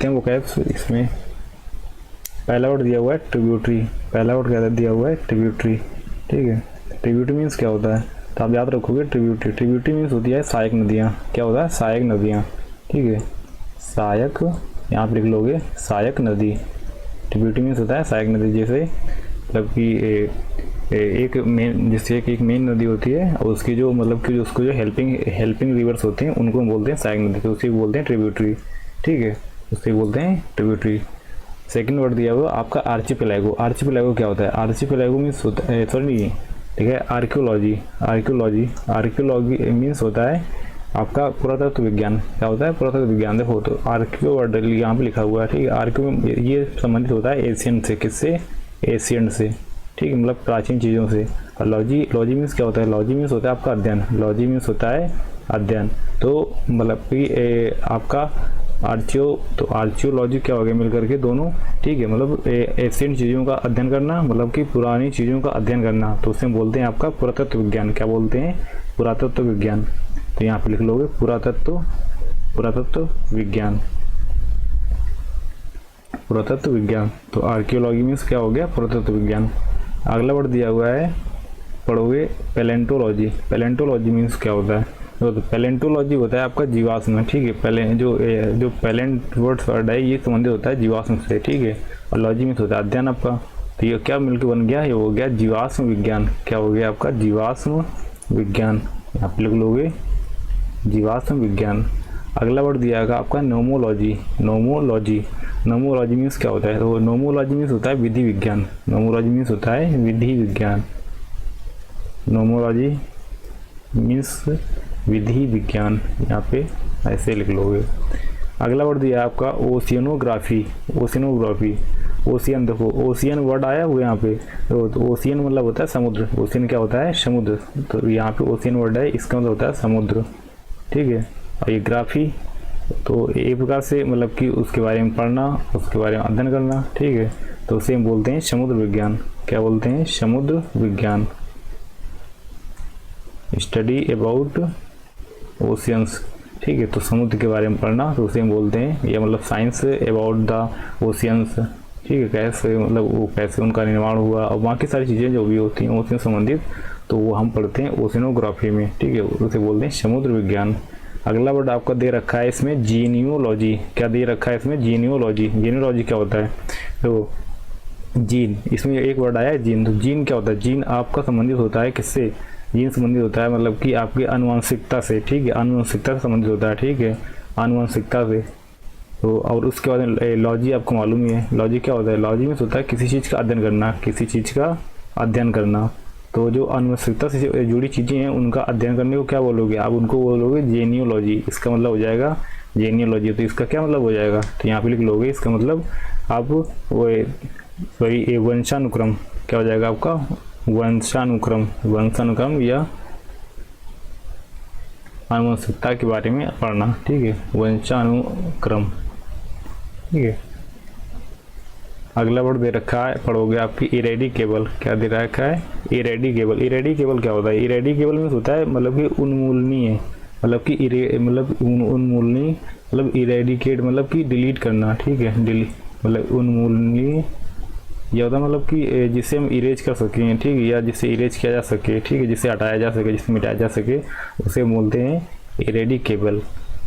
हैं वो क्या है इसमें पहला वर्ड दिया हुआ है ट्रिब्यूटरी, पहला वर्ड क्या दिया हुआ है ट्रिब्यूटरी, ठीक है। ट्रिब्यूटरी मीन्स क्या होता है, तो आप याद रखोगे ट्रिब्यूटरी, ट्रिब्यूटरी मीन्स होती है सहायक नदियाँ, क्या होता है सहायक नदियाँ, ठीक है। सहायक यहाँ पर लिख लोगे सहायक नदी, ट्रिब्यूटरी मीन्स होता है सहायक नदी। जैसे मतलब कि एक मेन, जैसे एक मेन नदी होती है और उसकी जो मतलब कि उसको जो हेल्पिंग रिवर्स होते हैं उनको बोलते हैं सहायक नदी, तो उसी को बोलते हैं ट्रिब्यूटरी, ठीक है, उसे बोलते हैं ट्रिब्यूटरी। सेकंड वर्ड दिया हुआ आपका आर्चिपेलागो, आर्चिपेलागो क्या होता है, आर्चिपेलागो मीन्स होता है सॉरी ठीक है आर्कियोलॉजी, आर्कियोलॉजी मीन्स होता है आपका पुरातत्व विज्ञान, क्या होता है पुरातत्व विज्ञान। देखो तो आर्कियो वर्ड यहाँ पे लिखा हुआ है, ठीक है। आर्कियो ये संबंधित होता है एशियन से, किससे एशियन से, ठीक है, मतलब प्राचीन चीज़ों से। और लॉजी मीन्स क्या होता है, लॉजी मीन्स होता है आपका अध्ययन, लॉजी मीन्स होता है अध्ययन। तो मतलब कि आपका तो आर्चियोलॉजी क्या हो गया मिल करके दोनों, ठीक है, मतलब एशियंट चीज़ों का अध्ययन करना, मतलब कि पुरानी चीज़ों का अध्ययन करना, तो उसे बोलते हैं आपका पुरातत्व विज्ञान, क्या बोलते हैं पुरातत्व विज्ञान। तो यहाँ पे लिख लोगे पुरातत्व विज्ञान, पुरातत्व विज्ञान। तो आर्कियोलॉजी मीन्स क्या हो गया पुरातत्व विज्ञान। अगला वर्ड दिया हुआ है पढ़ोगे पैलेंटोलॉजी, पैलेंटोलॉजी मीन्स क्या होता है, तो पैलेंटोलॉजी होता है आपका जीवाश्म, ठीक है। पहले जो पैलेंट वर्ड है ये संबंधित होता है जीवाश्म से, ठीक है। और लॉजी मीन्स होता है अध्ययन आपका, तो ये क्या मिलकर बन गया, ये हो गया जीवाश्म विज्ञान, क्या हो गया आपका जीवाश्म विज्ञान, यहाँ पे लिख लोगे जीवाश्म विज्ञान। अगला वर्ड दिया है आपका नोमोलॉजी, नोमोलॉजी मीन्स क्या होता है, तो नोमोलॉजी मीन्स होता है विधि विज्ञान, नोमोलॉजी मीन्स होता है विधि विज्ञान, नोमोलॉजी मीन्स विधि विज्ञान, यहाँ पे ऐसे लिख लोगे। अगला वर्ड दिया है आपका ओशियनोग्राफी, ओशियन, देखो ओशियन वर्ड आया हुआ यहाँ पे, तो ओशियन मतलब होता है समुद्र, ओशियन क्या होता है समुद्र, तो यहाँ पे ओशियन वर्ड है, इसका मतलब होता है समुद्र, ठीक है। और ये ग्राफी तो एक प्रकार से मतलब कि उसके बारे में पढ़ना, उसके बारे में अध्ययन करना, ठीक है, तो उसे हम बोलते हैं समुद्र विज्ञान, क्या बोलते हैं समुद्र विज्ञान। स्टडी अबाउट ओशियंस, ठीक है, तो समुद्र के बारे में पढ़ना, तो उसे हम बोलते हैं या मतलब साइंस अबाउट द ओशियंस, ठीक है, कैसे मतलब वो कैसे उनका निर्माण हुआ और बाकी सारी चीज़ें जो भी होती हैं ओशियन संबंधित, तो वो हम पढ़ते हैं ओशियनोग्राफी में, ठीक है, उसे बोलते हैं समुद्र विज्ञान। अगला वर्ड आपका दे रखा है इसमें जीनियोलॉजी, क्या दे रखा है इसमें जीनियोलॉजी, जीनियोलॉजी क्या होता है, तो जीन, इसमें एक वर्ड आया है जीन, तो जीन क्या होता है, जीन आपका संबंधित होता है किससे, जीन संबंधित होता है मतलब कि आपकी आनुवंशिकता से, ठीक है, आनुवंशिकता से संबंधित होता है, ठीक है, आनुवंशिकता से। तो और उसके बाद लॉजी आपको मालूम ही है, लॉजी क्या होता है, लॉजी में होता है किसी चीज़ का अध्ययन करना, किसी चीज़ का अध्ययन करना। तो जो आनुवंशिकता से जुड़ी चीज़ें हैं उनका अध्ययन करने को क्या बोलोगे, आप उनको बोलोगे जेनियोलॉजी, इसका मतलब हो जाएगा जेनियोलॉजी। तो इसका क्या मतलब हो जाएगा, तो यहाँ पे लिख लोगे इसका मतलब आप वो सॉरी वंशानुक्रम, क्या हो जाएगा आपका वंशानुक्रम या आनुवंशिकता के बारे में पढ़ना, ठीक है, वंशानुक्रम, ठीक है। अगला वर्ड दे रखा है पढ़ोगे आपकी इरेडिकेबल, क्या दे रखा है इरेडिकेबल, इरेडिकेबल क्या होता है, इरेडिकेबल मीन्स होता है मतलब कि उन्मूलनीय, मतलब कि उन्मूलनीय मतलब इरेडिकेट मतलब कि डिलीट करना, ठीक है, मतलब उन्मूलनीय यह होता है मतलब कि जिसे हम इरेज कर सकें, ठीक है, या जिसे इरेज किया जा सके, ठीक है, जिसे हटाया जा सके, जिसे मिटाया जा सके, उसे बोलते हैं इरेडिकेबल।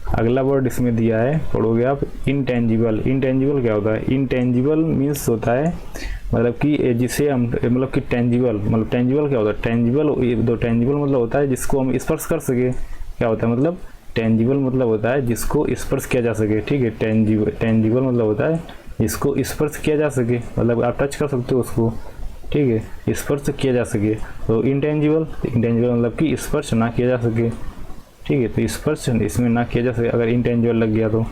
अगला वर्ड इसमें दिया है पढ़ोगे आप इंटेंजिबल, इंटेंजिबल क्या होता है, इंटेंजिबल मीन्स होता है मतलब कि जिसे हम मतलब कि टेंजिबल, मतलब टेंजिबल क्या होता है, टेंजिबल मतलब होता है जिसको हम स्पर्श कर सके, क्या होता है मतलब टेंजिबल मतलब होता है जिसको स्पर्श किया जा सके, ठीक है, टेंजिबल मतलब होता है जिसको स्पर्श किया जा सके, मतलब आप टच कर सकते हो उसको, ठीक है, स्पर्श किया जा सके। तो इंटेंजिबल मतलब कि स्पर्श ना किया जा सके, ठीक है, तो स्पर्श इसमें ना किया जा सके अगर इंटेंजिबल लग गया तो,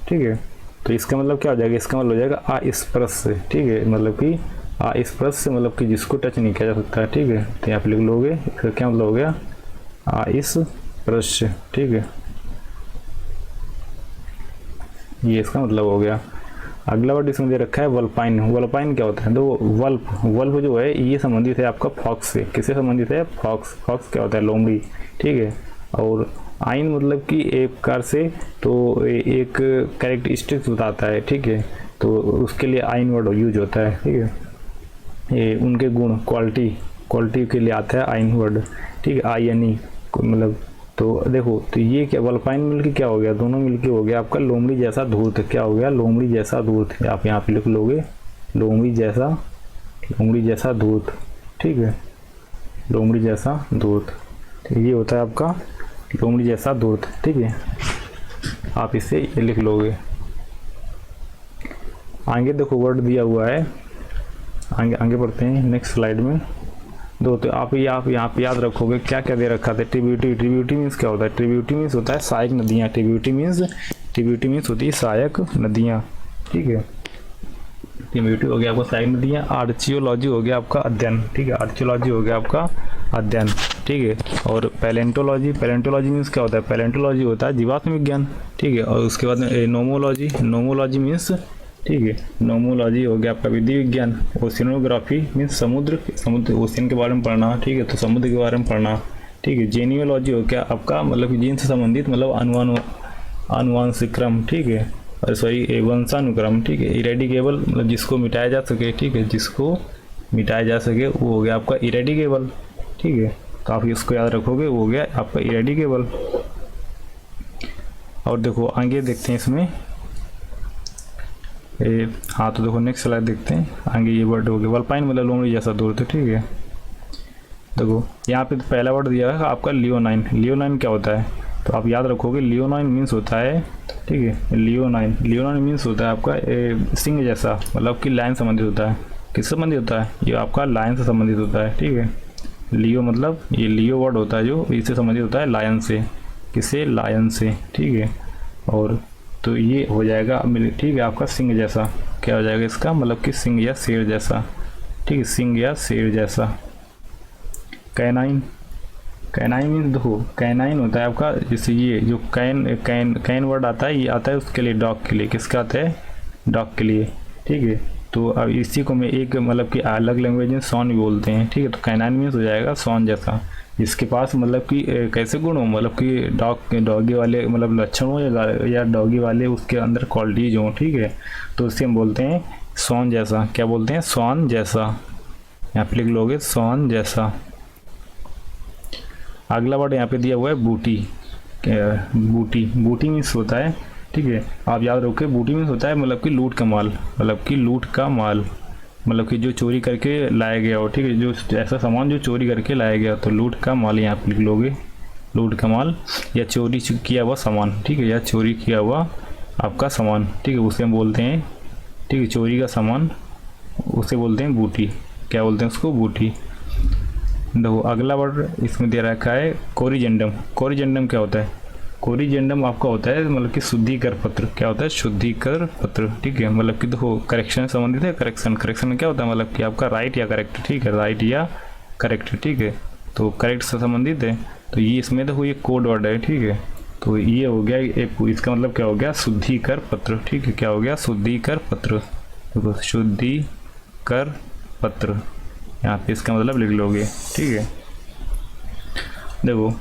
ठीक है। तो इसका मतलब क्या हो जाएगा, इसका मतलब हो जाएगा अस्पर्श से, ठीक है, मतलब कि अस्पर्श से मतलब कि जिसको टच नहीं किया जा सकता है, ठीक है। तो यहाँ पे लिख लोगे इसका क्या मतलब हो गया अस्पर्श, ठीक है, ये इसका मतलब हो गया। अगला वर्ड इसमें दे रखा है वल्पाइन, वल्पाइन क्या होता है, तो वल्प जो है ये संबंधित है आपका फॉक्स से, किससे संबंधित है, फॉक्स क्या होता है लोमड़ी, ठीक है। और आइन मतलब कि एक प्रकार से तो एक कैरेक्टरिस्टिक्स बताता है, ठीक है, तो उसके लिए आइन वर्ड यूज होता है, ठीक है। ये उनके गुण, क्वालिटी के लिए आता है आइन वर्ड, ठीक है, INE मतलब। तो देखो, तो ये क्या वल्पाइन मिलके क्या हो गया, दोनों मिलके हो गया आपका लोमड़ी जैसा धूर्त। क्या हो गया, लोमड़ी जैसा धूर्त। आप यहाँ पे लिख लोगे लोमड़ी जैसा धूर्त, ठीक है, लोमड़ी जैसा धूर्त। तो ये होता है आपका लोमड़ी जैसा धूर्त, ठीक है, आप इसे ये लिख लोगे। आगे देखो वर्ड दिया हुआ है, आगे बढ़ते हैं नेक्स्ट स्लाइड में। दो तो आप यहाँ पे याद रखोगे क्या क्या दे रखा था। ट्रिब्यूटरी मीन्स क्या होता है, ट्रिब्यूटरी मीन्स होता है सहायक नदियाँ। ट्रिब्यूटरी मीन्स होती है सहायक नदियाँ, ठीक है। ट्रिब्यूटरी हो गया आपका सहायक नदियाँ। आर्चियोलॉजी हो गया आपका अध्ययन, ठीक है, आर्चियोलॉजी हो गया आपका अध्ययन, ठीक है। और पैलेंटोलॉजी मीन्स क्या होता है, पैलेंटोलॉजी होता है जीवात्म विज्ञान, ठीक है। और उसके बाद नोमोलॉजी मीन्स, ठीक है, नोमोलॉजी हो गया आपका विधि विज्ञान। ओशियनोग्राफी मीन्स समुद्र ओशियन के बारे में पढ़ना, ठीक है, तो समुद्र के बारे में पढ़ना, ठीक है। जीनियोलॉजी हो गया आपका मतलब कि जीन से संबंधित मतलब अनुवांशिक क्रम, ठीक है, और सॉरी वंशानुक्रम, ठीक है। इरेडिकेबल मतलब जिसको मिटाया जा सके, ठीक है, जिसको मिटाया जा सके वो हो गया आपका इरेडिकेबल, ठीक है। तो आप इसको याद रखोगे, वो हो गया आपका इरेडिकेबल। और देखो आगे देखते हैं इसमें हाँ, तो देखो नेक्स्ट स्लाइड देखते हैं। आगे ये वर्ड हो गया वल्पाइन मतलब लोमड़ी जैसा धूर्त, ठीक है। देखो यहाँ पे पहला वर्ड दिया है आपका लियोनाइन क्या होता है, तो आप याद रखोगे लियोनाइन मीन्स होता है, ठीक है, लियोनाइन मीन्स होता है आपका सिंह जैसा, मतलब कि लायन संबंधित होता है। किस संबंधित होता है, ये आपका लायन से संबंधित होता है, ठीक है। लियो मतलब ये लियो वर्ड होता है जो इससे संबंधित होता है लायन से, किससे, लायन से, ठीक है। और तो ये हो जाएगा, ठीक है, आपका सिंह जैसा। क्या हो जाएगा इसका मतलब कि सिंह या शेर जैसा, ठीक है, सिंह या शेर जैसा। कैनाइन मीन्स देखो, कैनाइन होता है आपका जैसे ये जो कैन वर्ड आता है, ये आता है उसके लिए डॉग के लिए। किसका आता है, डॉग के लिए, ठीक है। तो अब इसी को मैं एक मतलब कि अलग लैंग्वेज में सॉन भी बोलते हैं, ठीक है। तो कैनाइन मीन्स हो जाएगा सॉन जैसा, जिसके पास मतलब कि कैसे गुण हो, मतलब कि डॉगी वाले मतलब लक्षण हो या डॉगी वाले उसके अंदर क्वालिटीज हो, ठीक है। तो उससे हम बोलते हैं सॉन जैसा। क्या बोलते हैं, सॉन जैसा। यहाँ पे लिख लोगे सॉन जैसा। अगला वर्ड यहाँ पे दिया हुआ है बूटी। बूटी मीन्स होता है, ठीक है, आप याद रखोगे बूटी मीन्स होता है मतलब कि लूट का माल, मतलब कि जो चोरी करके लाया गया हो, ठीक है, जो ऐसा सामान जो चोरी करके लाया गया, तो लूट का माल यहाँ पे लिख लोगे, लूट का माल या चोरी किया हुआ सामान, ठीक है, या चोरी किया हुआ आपका सामान, ठीक है, उसे हम बोलते हैं, ठीक है, चोरी का सामान उसे बोलते हैं बूटी। क्या बोलते हैं उसको, बूटी। देखो अगला वर्ड इसमें दे रखा है कोरिजेंडम क्या होता है, कोरिजेंडम आपका होता है मतलब कि शुद्धिकर पत्र। क्या होता है, शुद्धिकर पत्र, ठीक है। मतलब कि देखो करेक्शन संबंधित है, करेक्शन में क्या होता है मतलब कि आपका राइट या करेक्ट, ठीक है, राइट या करेक्ट, ठीक है। तो करेक्ट से संबंधित है, तो ये इसमें देखो ये कोड वर्ड है, ठीक है। तो ये हो गया इसका मतलब क्या हो गया, शुद्धिकर पत्र, ठीक है। क्या हो गया, शुद्धिकर पत्र। देखो शुद्धिकर पत्र, यहाँ पे इसका मतलब लिख लोगे, ठीक है। देखो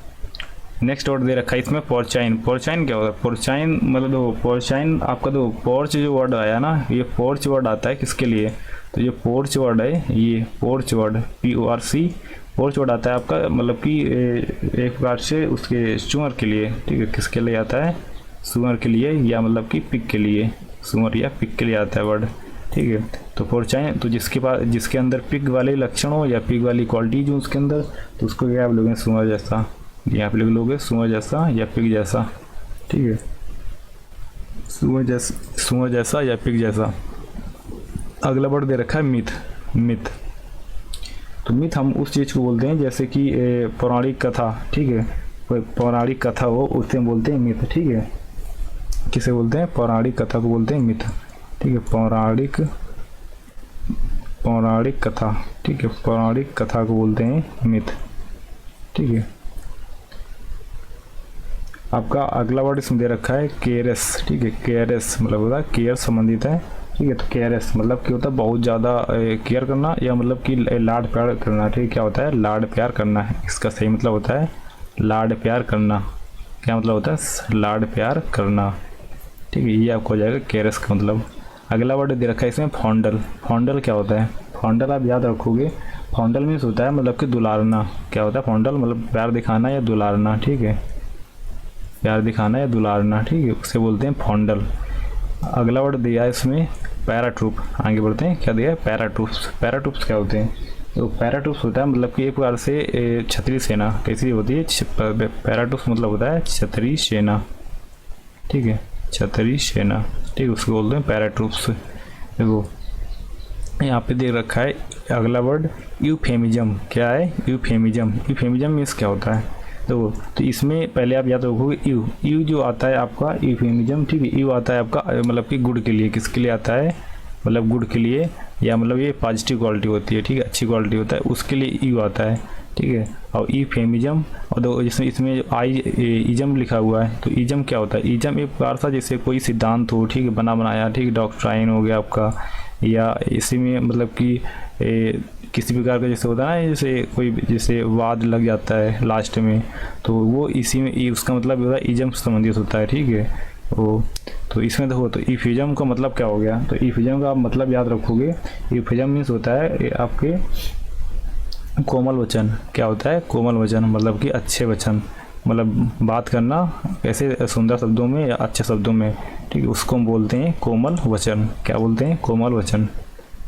नेक्स्ट वर्ड दे रखा है इसमें पोर्चाइन क्या होता है, पोर्चाइन मतलब देखो पोर्चाइन आपका दो पोर्च जो वर्ड आया ना, ये पोर्च वर्ड आता है किसके लिए, तो ये पोर्च वर्ड है, ये porch word PORC porch word आता है आपका मतलब कि एक प्रकार से उसके सुअर के लिए, ठीक है। किसके लिए आता है, सुअर के लिए या मतलब कि पिग के लिए, सुअर या पिग के लिए आता है वर्ड, ठीक है। तो पोर्चाइन तो जिसके अंदर पिग वाले लक्षण हो या पिग वाली क्वालिटी जो उसके अंदर, तो उसको क्या आप लोग सुअर जैसा, यहाँ पे लिख लोगे सुअर जैसा या पिग जैसा, ठीक है, सुअर जैसा या पिग जैसा। अगला वर्ड दे रखा है मिथ। तो मिथ हम उस चीज़ को बोलते हैं जैसे कि पौराणिक कथा, ठीक है, पौराणिक कथा हो उससे हम बोलते हैं मिथ, ठीक है। किसे बोलते हैं, पौराणिक कथा को बोलते हैं मिथ, ठीक है, पौराणिक कथा, ठीक है, पौराणिक कथा को बोलते हैं मिथ, ठीक है। आपका अगला वर्ड इसमें दे रखा है केयरस, ठीक है, केयरस मतलब होता है केयर संबंधित है, ठीक है। तो केयरस मतलब क्या होता है, बहुत ज़्यादा केयर करना या मतलब कि लाड प्यार करना, ठीक है। क्या होता है, लाड प्यार करना है, इसका सही मतलब होता है लाड प्यार करना, क्या मतलब होता है, लाड प्यार करना, ठीक है। ये आपको हो जाएगा केयरस का मतलब। अगला वर्ड दे रखा है इसमें फॉन्डल। फॉन्डल क्या होता है, फॉन्डल आप याद रखोगे, फॉन्डल मीन्स होता है मतलब कि दुलारना। क्या होता है फॉन्डल, मतलब प्यार दिखाना या दुलारना, ठीक है, प्यार दिखाना या दुलारना, ठीक है, उसे बोलते हैं फॉन्डल। अगला वर्ड दिया है इसमें पैराट्रूप। आगे बढ़ते हैं, क्या दिया है, पैराट्रूप्स। पैराट्रूप्स क्या होते हैं, तो पैराट्रूप्स होता है मतलब कि एक प्रकार से क्षत्रिय सेना कैसी होती है, पैराट्रूप्स मतलब होता है क्षत्रिय सेना, ठीक है, क्षत्रिय सेना, ठीक है, उसको बोलते हैं पैराट्रूप्स। देखो यहाँ पे दे रखा है अगला वर्ड यूफेमिज्म। क्या है, यूफेमिज्म। यूफेमिज्म मीन्स क्या होता है, तो इसमें पहले आप याद रखोगे यू। यू जो आता है आपका यूफेमिज्म, ठीक है, यू आता है आपका मतलब कि गुड के लिए। किसके लिए आता है, मतलब गुड के लिए, या मतलब ये पॉजिटिव क्वालिटी होती है, ठीक है, अच्छी क्वालिटी होता है, उसके लिए यू आता है, ठीक है। और यूफेमिज्म, और दो जिसमें इसमें आई इज्म लिखा हुआ है, तो इज्म क्या होता है, इज्म एक प्रकार सा जैसे कोई सिद्धांत हो, ठीक है, बना बनाया, ठीक है, डॉक्ट्राइन हो गया आपका, या इसी में मतलब कि किसी प्रकार का जैसे होता है ना, जैसे कोई जैसे वाद लग जाता है लास्ट में, तो वो इसी में उसका मतलब होता है इज्म से संबंधित होता है, ठीक है। वो तो इसमें देखो, तो ईफिज्म का मतलब क्या हो गया, तो ईफिज्म का आप मतलब याद रखोगे, ईफिज्म मीन्स होता है आपके कोमल वचन। क्या होता है, कोमल वचन, मतलब कि अच्छे वचन, मतलब बात करना ऐसे सुंदर शब्दों में या अच्छे शब्दों में, ठीक है, उसको हम बोलते हैं कोमल वचन। क्या बोलते हैं, कोमल वचन।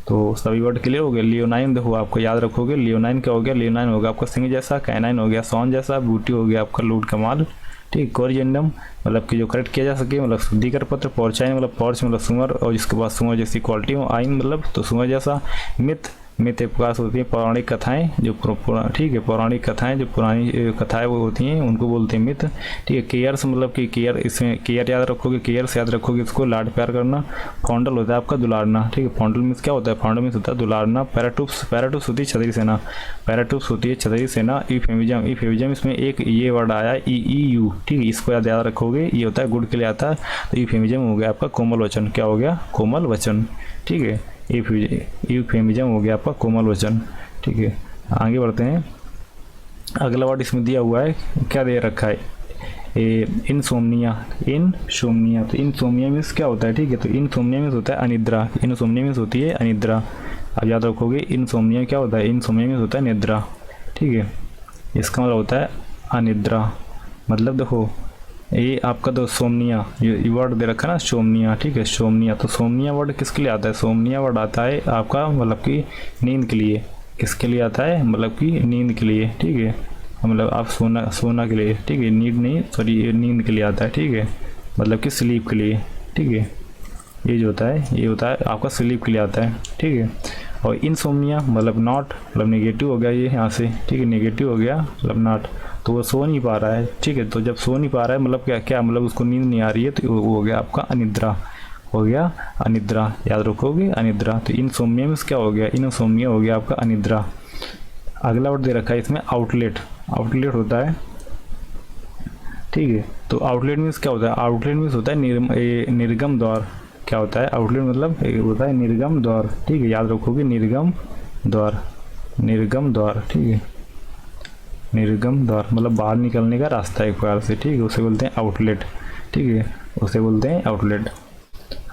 तो सभी वर्ड क्लियर हो गए। लियोनाइन देखो आपको याद रखोगे, लियोनाइन क्या हो गया, लियोनाइन हो गया आपका सिंह जैसा, कैनाइन हो गया सॉन जैसा, ब्यूटी हो गया आपका लूट कमाल, ठीक। कोरिजेंडम मतलब कि जो करेक्ट किया जा सके, मतलब शुद्धिकर पत्र। पॉर्चाइन मतलब पॉर्च मतलब सुअर, और जिसके बाद सुअर जैसी क्वालिटी हो। आइन मतलब तो सुअर जैसा। मिथ, मिथ एक प्रकार से होती है पौराणिक कथाएं, जो ठीक है, पौराणिक कथाएं, जो पुरानी कथाएं वो होती हैं, उनको बोलते हैं मिथ, ठीक है। केयर्स मतलब कि केयर, इसमें केयर याद रखोगे, केयर से याद रखोगे इसको, लाड प्यार करना। फॉन्डल होता है आपका दुलारना, ठीक है, फॉन्डल मीन्स क्या होता है, फॉन्डल मीन्स होता है दुलारना। पैराट्रूप्स, पैराट्रूप्स होती है क्षत्रिय सेना, पैराट्रूप्स होती है क्षत्रिय सेना। ईफेमिज्म, ईफेमिज्म इसमें एक ये वर्ड आया ई, ठीक है, इसको याद रखोगे, ये होता है गुड के लिए आता है, तो ईफेमिज्म हो गया आपका कोमल वचन। क्या हो गया, कोमल वचन, ठीक है। यूफेमिज्म हो गया आपका कोमल वचन, ठीक है। आगे बढ़ते हैं, अगला वर्ड इसमें दिया हुआ है, क्या दे रखा है, इनसोम्निया। इनसोम्निया, तो इनसोम्निया मीन्स क्या होता है, ठीक है, तो इनसोम्निया मीन्स होता है अनिद्रा। इनसोम्निया मीन्स होती है अनिद्रा, आप याद रखोगे। इनसोम्निया क्या होता है, इनसोम्निया मीन्स होता है निद्रा, ठीक है, इसका मतलब होता है अनिद्रा। मतलब देखो ये आपका तो सोमनिया, ये वर्ड दे रखा है ना, सोमनिया, ठीक है, सोमनिया। तो सोमनिया वर्ड किसके लिए आता है, सोमनिया वर्ड आता है आपका मतलब कि नींद के लिए। किसके लिए आता है, मतलब कि नींद के लिए, ठीक है, मतलब आप सोना के लिए, ठीक है, नींद नहीं, सॉरी, ये नींद के लिए आता है, ठीक है, मतलब कि स्लीप के लिए, ठीक है। ये जो होता है, ये होता है आपका स्लीप के लिए आता है, ठीक है। और इनसोम्निया मतलब नॉट, मतलब नेगेटिव हो गया ये यहाँ से, ठीक है, नेगेटिव हो गया मतलब नॉट, तो वो सो नहीं पा रहा है, ठीक है। तो जब सो नहीं पा रहा है मतलब क्या क्या, मतलब उसको नींद नहीं आ रही है, तो वो हो गया आपका अनिद्रा, हो गया अनिद्रा, याद रखोगे अनिद्रा। तो इनसोम्निया में क्या हो गया, इनसोम्निया हो गया आपका अनिद्रा। अगला वर्ड दे रखा है इसमें आउटलेट। आउटलेट होता है, ठीक है, तो आउटलेट मीन्स क्या होता है, आउटलेट मीन्स होता है निर्गम द्वार। क्या होता है आउटलेट, मतलब होता है निर्गम द्वार, ठीक है, याद रखोगे निर्गम द्वार, निर्गम द्वार, ठीक है, निर्गम द्वार मतलब बाहर निकलने का रास्ता एक प्रकार से, ठीक है, उसे बोलते हैं आउटलेट, ठीक है, उसे बोलते हैं आउटलेट।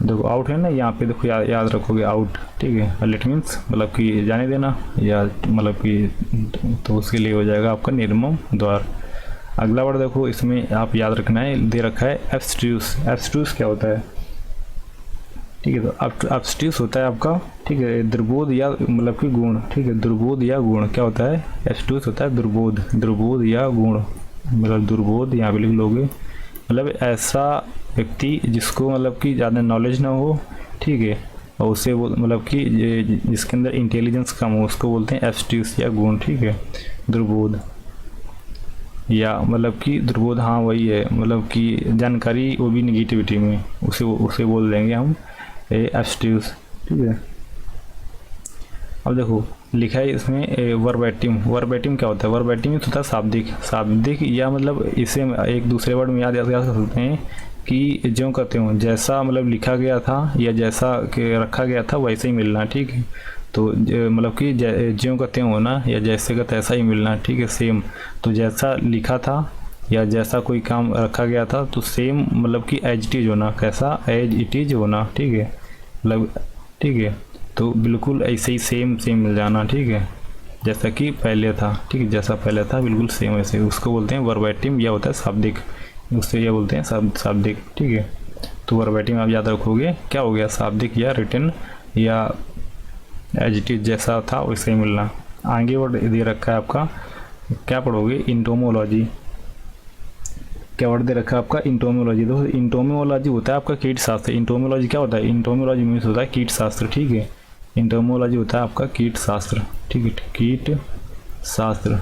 देखो आउट है ना यहाँ पे, देखो याद रखोगे आउट, ठीक है, लेट मीन्स मतलब कि जाने देना, या मतलब कि तो उसके लिए हो जाएगा आपका निर्मम द्वार। अगला वर्ड देखो इसमें आप याद रखना है, दे रखा है एब्स्ट्यूस। एब्स्ट्यूस क्या होता है, ठीक है, तो एब्स्ट्यूस होता है आपका, ठीक है, दुर्बोध या मतलब कि गुण, ठीक है, दुर्बोध या गुण। क्या होता है, एब्स्ट्यूस होता है दुर्बोध, दुर्बोध या गुण, मतलब दुर्बोध यहाँ पे लिख लोगे, मतलब ऐसा व्यक्ति जिसको मतलब कि ज़्यादा नॉलेज ना हो, ठीक है, और उसे वो मतलब कि जिसके अंदर इंटेलिजेंस कम हो, उसको बोलते हैं एब्स्ट्यूस या गुण, ठीक है, दुर्बोध या मतलब कि दुर्बोध, हाँ वही है, मतलब कि जानकारी वो भी निगेटिविटी में, उसे बोल देंगे हम एब्स्ट्यूस, ठीक है। अब देखो लिखा है इसमें वर्बैटिम। वर्बैटिम क्या होता है, वर्बैटिम होता है शाब्दिक, शाब्दिक, या मतलब इसे एक दूसरे वर्ड में याद कर सकते हैं कि ज्यों कहते हो, जैसा मतलब लिखा गया था या जैसा रखा गया था वैसे ही मिलना, ठीक है, तो मतलब कि ज्यों कहते हो ना, या जैसे का तैसा ही मिलना, ठीक है, सेम। तो जैसा लिखा था या जैसा कोई काम रखा गया था तो सेम मतलब कि एज इट इज होना, कैसा, एज इट इज होना, ठीक है, मतलब ठीक है, तो बिल्कुल ऐसे ही सेम मिल जाना, ठीक है, जैसा कि पहले था, ठीक है, जैसा पहले था बिल्कुल सेम वैसे, उसको बोलते हैं वर्बैटिम या होता है शाब्दिक, उससे ये बोलते हैं शाब्दिक, ठीक है। तो वर्बैटिम आप याद रखोगे क्या हो गया, शाब्दिक या रिटन या एज इट इज जैसा था वैसे ही मिलना। आगे वर्ड दे रखा है आपका, क्या पढ़ोगे, इंटोमोलॉजी, क्या वर्ड दे रखा है आपका, इंटोमोलॉजी। दोस्तों इंटोमोलॉजी होता है आपका कीट शास्त्र। इंटोमोलॉजी क्या होता है, इंटोमोलॉजी मीन्स होता है कीट शास्त्र, ठीक है, इंटोमोलॉजी होता है आपका कीट शास्त्र, ठीक है, कीट शास्त्र।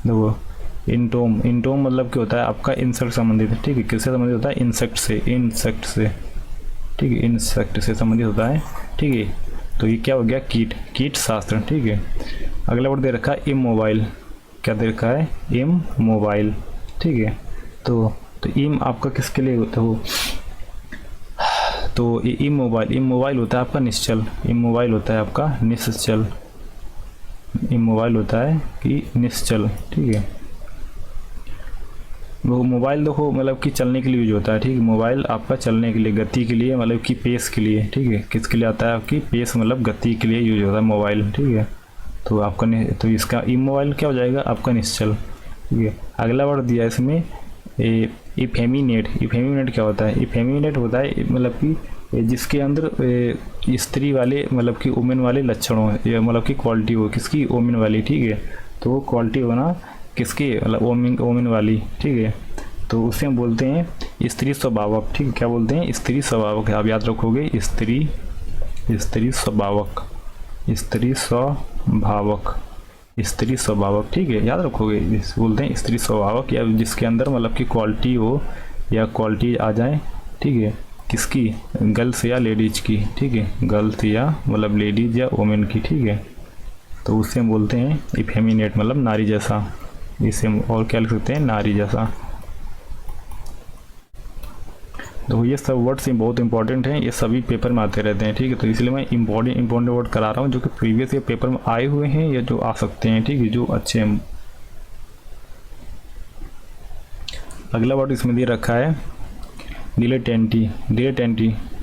देखो इंटोम मतलब क्या होता है आपका इंसेक्ट संबंधित, ठीक है, किससे संबंधित होता है, इंसेक्ट से, ठीक है, इंसेक्ट से संबंधित होता है, ठीक है। तो ये क्या हो गया, कीट शास्त्र, ठीक है। अगला वर्ड दे रखा है इमोबाइल, क्या दे रखा है, इमोबाइल, ठीक है। तो इम आपका किसके लिए होता है, तो इमोबाइल होता है आपका निश्चल, इमोबाइल होता है आपका निश्चल, इमोबाइल होता है कि निश्चल, ठीक है। वो मोबाइल देखो मतलब कि चलने के लिए यूज होता है, ठीक है, मोबाइल आपका चलने के लिए, गति के लिए, मतलब कि पेस के लिए, ठीक है, किसके लिए आता है आपकी, पेस मतलब गति के लिए यूज होता है मोबाइल, ठीक है। तो आपका तो इसका इमोबाइल क्या हो जाएगा, आपका निश्चल, ठीक है। अगला वर्ड दिया है इसमें इफेमिनेट, इफेमिनेट क्या होता है, इफेमिनेट होता है मतलब कि जिसके अंदर स्त्री वाले मतलब कि वुमेन वाले लक्षण हो, या मतलब कि क्वालिटी हो, किसकी, वुमेन वाली, ठीक है। तो वो क्वालिटी होना किसकी, मतलब वुमेन वाली, ठीक है। तो उसे हम बोलते हैं स्त्री स्वभावक, ठीक है, क्या बोलते हैं, स्त्री स्वभावक। आप याद रखोगे स्त्री स्वभावक, स्त्री स्वभावक, ठीक है, याद रखोगे, बोलते हैं स्त्री स्वभावक, या जिसके अंदर मतलब कि क्वालिटी हो या क्वालिटी आ जाए, ठीक है, किसकी, गर्ल्स या लेडीज की, ठीक है, गर्ल्स या मतलब लेडीज या वुमेन की, ठीक है। तो उससे हम बोलते हैं इफेमिनेट, मतलब नारी जैसा, इसे हम और क्या लिख सकते हैं, नारी जैसा। तो ये सब वर्ड्स बहुत इंपॉर्टेंट हैं, ये सभी पेपर में आते रहते हैं, ठीक है। तो इसलिए मैं इंपॉर्टेंट वर्ड करा रहा हूँ जो कि प्रीवियस ईयर पेपर में आए हुए हैं या जो आ सकते हैं, ठीक है, जो अच्छे हैं। अगला वर्ड इसमें दे रखा है डिलेटेंटी,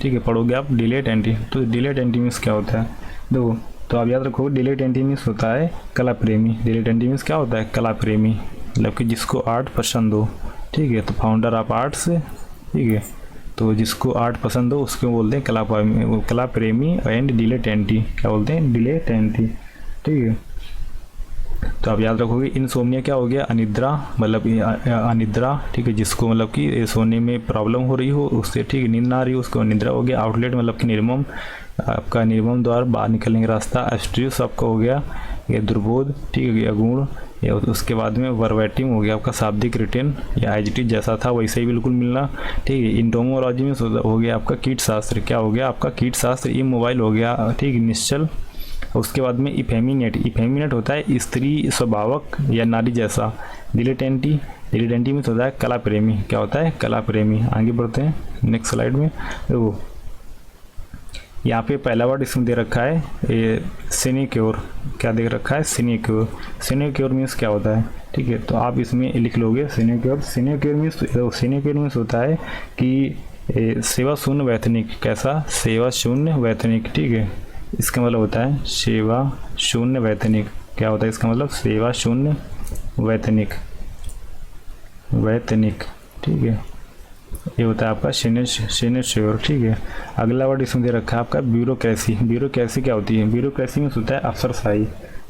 ठीक है, पढ़ोगे आप डिलेटेंटी। तो डिलेटेंटी मीन्स क्या होता है, देखो, तो आप याद रखोगे डिलेटेंटी मीन्स होता है कला प्रेमी, डिलेटेंटी मीन्स क्या होता है, कला प्रेमी, मतलब कि जिसको आर्ट पसंद हो, ठीक है। तो फाउंडर ऑफ आर्ट्स, ठीक है, तो जिसको आर्ट पसंद हो उसको बोलते हैं कला प्रेमी एंड डिलेटेंटी, क्या बोलते हैं, डिलेटेंटी, ठीक है। तो आप याद रखोगे इनसोम्निया क्या हो गया, अनिद्रा, मतलब अनिद्रा, ठीक है, जिसको मतलब कि सोने में प्रॉब्लम हो रही हो उससे, ठीक है, नींद ना आ रही हो उसको निद्रा हो गया। आउटलेट मतलब कि निर्मम, आपका निर्मम द्वार, बाहर निकलने का रास्ता। एब्स्ट्रियस आपका हो गया ये दुर्बोध, ठीक है, अगुण। या उसके बाद में वर्बैटिम हो गया आपका शाब्दिक, रिटेन या एज इट इज जैसा था वैसे ही बिल्कुल मिलना, ठीक है। इंटोमोलॉजी में हो गया आपका कीट शास्त्र, क्या हो गया आपका कीट शास्त्र। इमोबाइल हो गया, ठीक है, निश्चल। उसके बाद में इफेमिनेट होता है स्त्री स्वभावक या नारी जैसा। डिलेटेंटी में होता है कला प्रेमी, क्या होता है, कला प्रेमी। आगे बढ़ते हैं नेक्स्ट स्लाइड में। देखो यहाँ पे पहला वर्ड इसमें दे रखा है सिनेक्योर, क्या दे रखा है, सिनेक्योर मीन्स क्या होता है, ठीक है। तो आप इसमें लिख लोगे सिनेक्योर मीन्स होता है कि सेवा शून्य वैतनिक, कैसा, सेवा शून्य वैतनिक, ठीक है। इसका मतलब होता है सेवा शून्य वैतनिक, क्या होता है इसका मतलब, सेवा शून्य वैतनिक, ठीक है। ये होता है आपका सिनेश्योर, ठीक है। अगला वर्ड इसमें दे रखा है आपका ब्यूरोक्रेसी क्या होती है, ब्यूरोक्रेसी में होता है अफसरशाही,